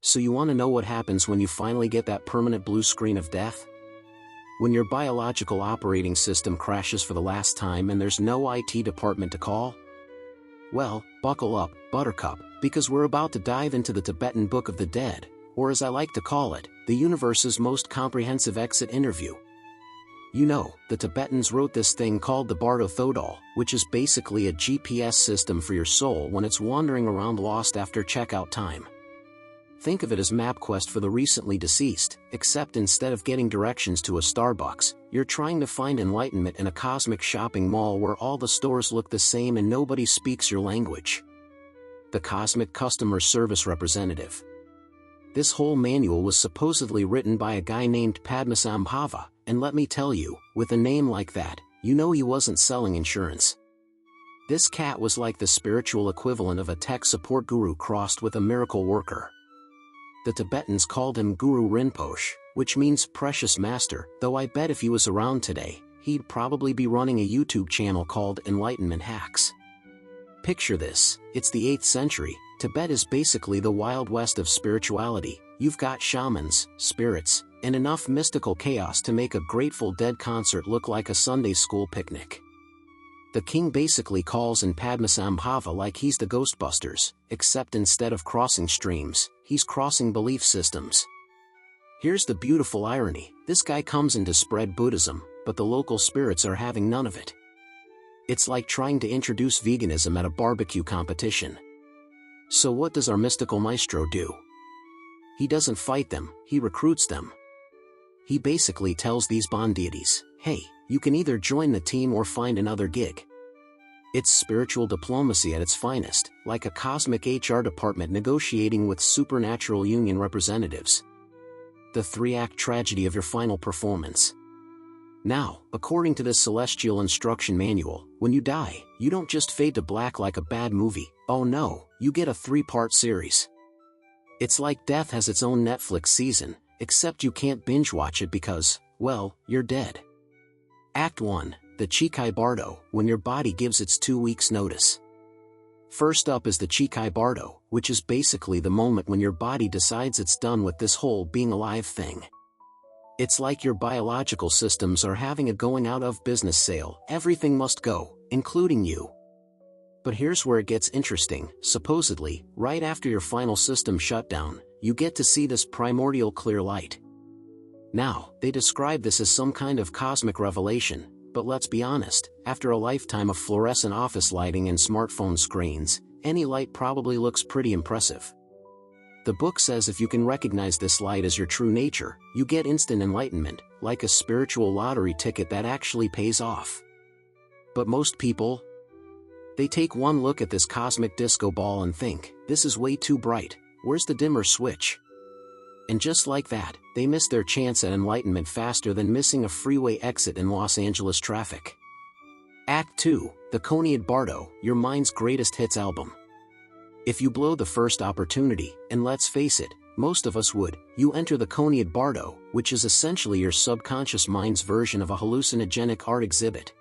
So you want to know what happens when you finally get that permanent blue screen of death? When your biological operating system crashes for the last time and there's no IT department to call? Well, buckle up, Buttercup, because we're about to dive into the Tibetan Book of the Dead, or as I like to call it, the universe's most comprehensive exit interview. You know, the Tibetans wrote this thing called the Bardo Thodol, which is basically a GPS system for your soul when it's wandering around lost after checkout time. Think of it as MapQuest for the recently deceased, except instead of getting directions to a Starbucks, you're trying to find enlightenment in a cosmic shopping mall where all the stores look the same and nobody speaks your language. The Cosmic Customer Service Representative. This whole manual was supposedly written by a guy named Padmasambhava, and let me tell you, with a name like that, you know he wasn't selling insurance. This cat was like the spiritual equivalent of a tech support guru crossed with a miracle worker. The Tibetans called him Guru Rinpoche, which means precious master, though I bet if he was around today, he'd probably be running a YouTube channel called Enlightenment Hacks. Picture this, it's the 8th century, Tibet is basically the Wild West of spirituality. You've got shamans, spirits, and enough mystical chaos to make a Grateful Dead concert look like a Sunday school picnic. The king basically calls in Padmasambhava like he's the Ghostbusters, except instead of crossing streams, he's crossing belief systems. Here's the beautiful irony, this guy comes in to spread Buddhism, but the local spirits are having none of it. It's like trying to introduce veganism at a barbecue competition. So what does our mystical maestro do? He doesn't fight them, he recruits them. He basically tells these Bon deities, hey, you can either join the team or find another gig. It's spiritual diplomacy at its finest, like a cosmic HR department negotiating with supernatural union representatives. The 3-act tragedy of your final performance. Now, according to this celestial instruction manual, when you die, you don't just fade to black like a bad movie, oh no, you get a 3-part series. It's like death has its own Netflix season, except you can't binge watch it because, well, you're dead. Act 1, the Chikhai Bardo, when your body gives its 2 weeks notice. First up is the Chikhai Bardo, which is basically the moment when your body decides it's done with this whole being alive thing. It's like your biological systems are having a going out of business sale, everything must go, including you. But here's where it gets interesting, supposedly, right after your final system shutdown, you get to see this primordial clear light. Now, they describe this as some kind of cosmic revelation, but let's be honest, after a lifetime of fluorescent office lighting and smartphone screens, any light probably looks pretty impressive. The book says if you can recognize this light as your true nature, you get instant enlightenment, like a spiritual lottery ticket that actually pays off. But most people, they take one look at this cosmic disco ball and think, this is way too bright, where's the dimmer switch? And just like that, they miss their chance at enlightenment faster than missing a freeway exit in Los Angeles traffic. Act 2, the Chönyid Bardo, your mind's greatest hits album. If you blow the first opportunity, and let's face it, most of us would, you enter the Chönyid Bardo, which is essentially your subconscious mind's version of a hallucinogenic art exhibit.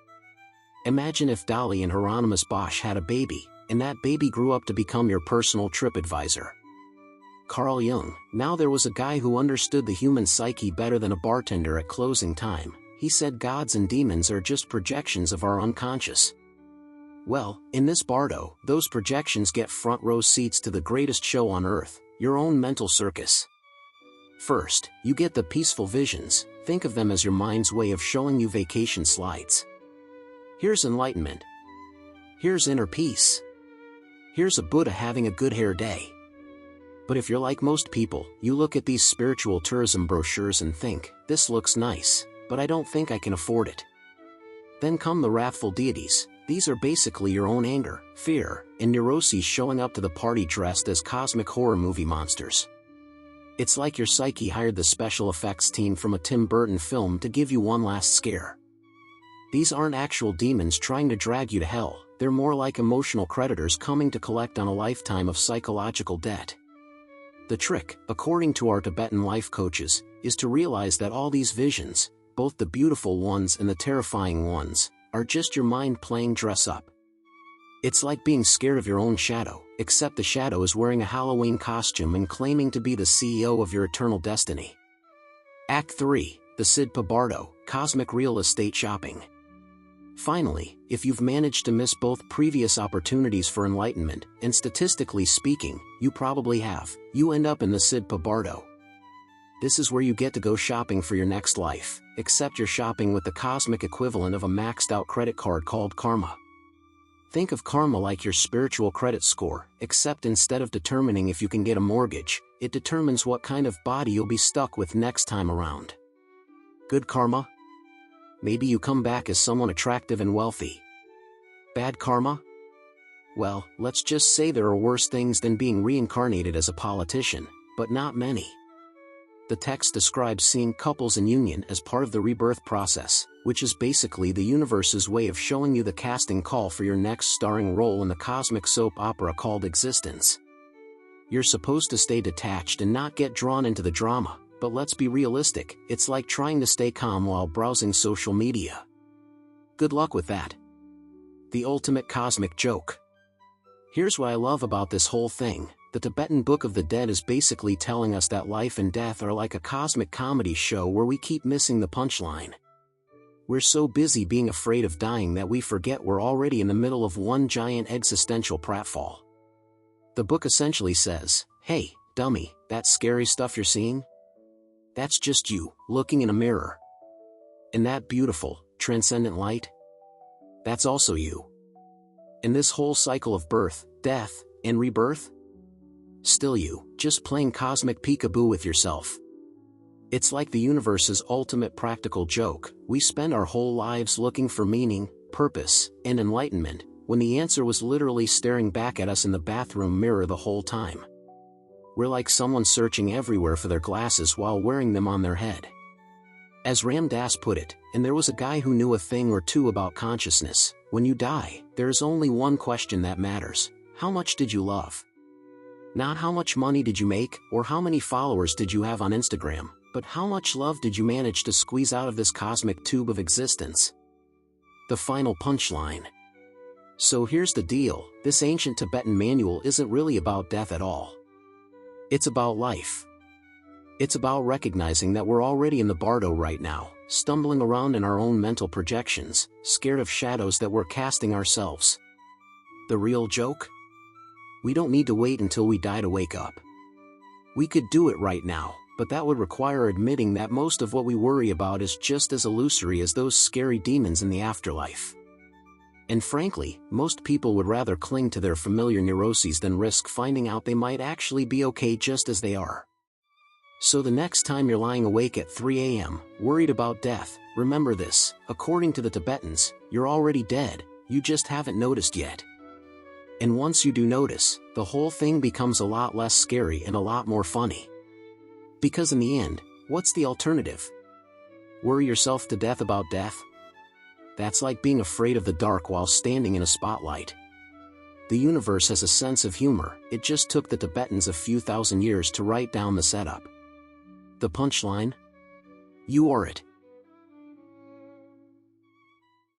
Imagine if Dali and Hieronymus Bosch had a baby, and that baby grew up to become your personal trip advisor. Carl Jung, now there was a guy who understood the human psyche better than a bartender at closing time. He said gods and demons are just projections of our unconscious. Well, in this Bardo, those projections get front row seats to the greatest show on earth, your own mental circus. First, you get the peaceful visions, think of them as your mind's way of showing you vacation slides. Here's enlightenment. Here's inner peace. Here's a Buddha having a good hair day. But if you're like most people, you look at these spiritual tourism brochures and think, this looks nice, but I don't think I can afford it. Then come the wrathful deities. These are basically your own anger, fear, and neuroses showing up to the party dressed as cosmic horror movie monsters. It's like your psyche hired the special effects team from a Tim Burton film to give you one last scare. These aren't actual demons trying to drag you to hell, they're more like emotional creditors coming to collect on a lifetime of psychological debt. The trick, according to our Tibetan life coaches, is to realize that all these visions, both the beautiful ones and the terrifying ones, are just your mind playing dress up. It's like being scared of your own shadow, except the shadow is wearing a Halloween costume and claiming to be the CEO of your eternal destiny. Act 3, the Sidpa Bardo, Cosmic Real Estate Shopping. Finally, if you've managed to miss both previous opportunities for enlightenment, and statistically speaking, you probably have, you end up in the Sidpa Bardo. This is where you get to go shopping for your next life, except you're shopping with the cosmic equivalent of a maxed-out credit card called karma. Think of karma like your spiritual credit score, except instead of determining if you can get a mortgage, it determines what kind of body you'll be stuck with next time around. Good karma? Maybe you come back as someone attractive and wealthy. Bad karma? Well, let's just say there are worse things than being reincarnated as a politician, but not many. The text describes seeing couples in union as part of the rebirth process, which is basically the universe's way of showing you the casting call for your next starring role in the cosmic soap opera called existence. You're supposed to stay detached and not get drawn into the drama, but let's be realistic, it's like trying to stay calm while browsing social media. Good luck with that. The ultimate cosmic joke. Here's what I love about this whole thing. The Tibetan Book of the Dead is basically telling us that life and death are like a cosmic comedy show where we keep missing the punchline. We're so busy being afraid of dying that we forget we're already in the middle of one giant existential pratfall. The book essentially says, hey, dummy, that scary stuff you're seeing? That's just you, looking in a mirror. And that beautiful, transcendent light? That's also you. And this whole cycle of birth, death, and rebirth? Still you, just playing cosmic peekaboo with yourself. It's like the universe's ultimate practical joke. We spend our whole lives looking for meaning, purpose, and enlightenment, when the answer was literally staring back at us in the bathroom mirror the whole time. We're like someone searching everywhere for their glasses while wearing them on their head. As Ram Dass put it, and there was a guy who knew a thing or two about consciousness, when you die, there's only one question that matters: how much did you love? Not how much money did you make, or how many followers did you have on Instagram, but how much love did you manage to squeeze out of this cosmic tube of existence? The final punchline. So here's the deal, this ancient Tibetan manual isn't really about death at all. It's about life. It's about recognizing that we're already in the Bardo right now, stumbling around in our own mental projections, scared of shadows that we're casting ourselves. The real joke? We don't need to wait until we die to wake up. We could do it right now, but that would require admitting that most of what we worry about is just as illusory as those scary demons in the afterlife. And frankly, most people would rather cling to their familiar neuroses than risk finding out they might actually be okay just as they are. So the next time you're lying awake at 3 a.m., worried about death, remember this: according to the Tibetans, you're already dead, you just haven't noticed yet. And once you do notice, the whole thing becomes a lot less scary and a lot more funny. Because in the end, what's the alternative? Worry yourself to death about death? That's like being afraid of the dark while standing in a spotlight. The universe has a sense of humor, it just took the Tibetans a few thousand years to write down the setup. The punchline? You are it.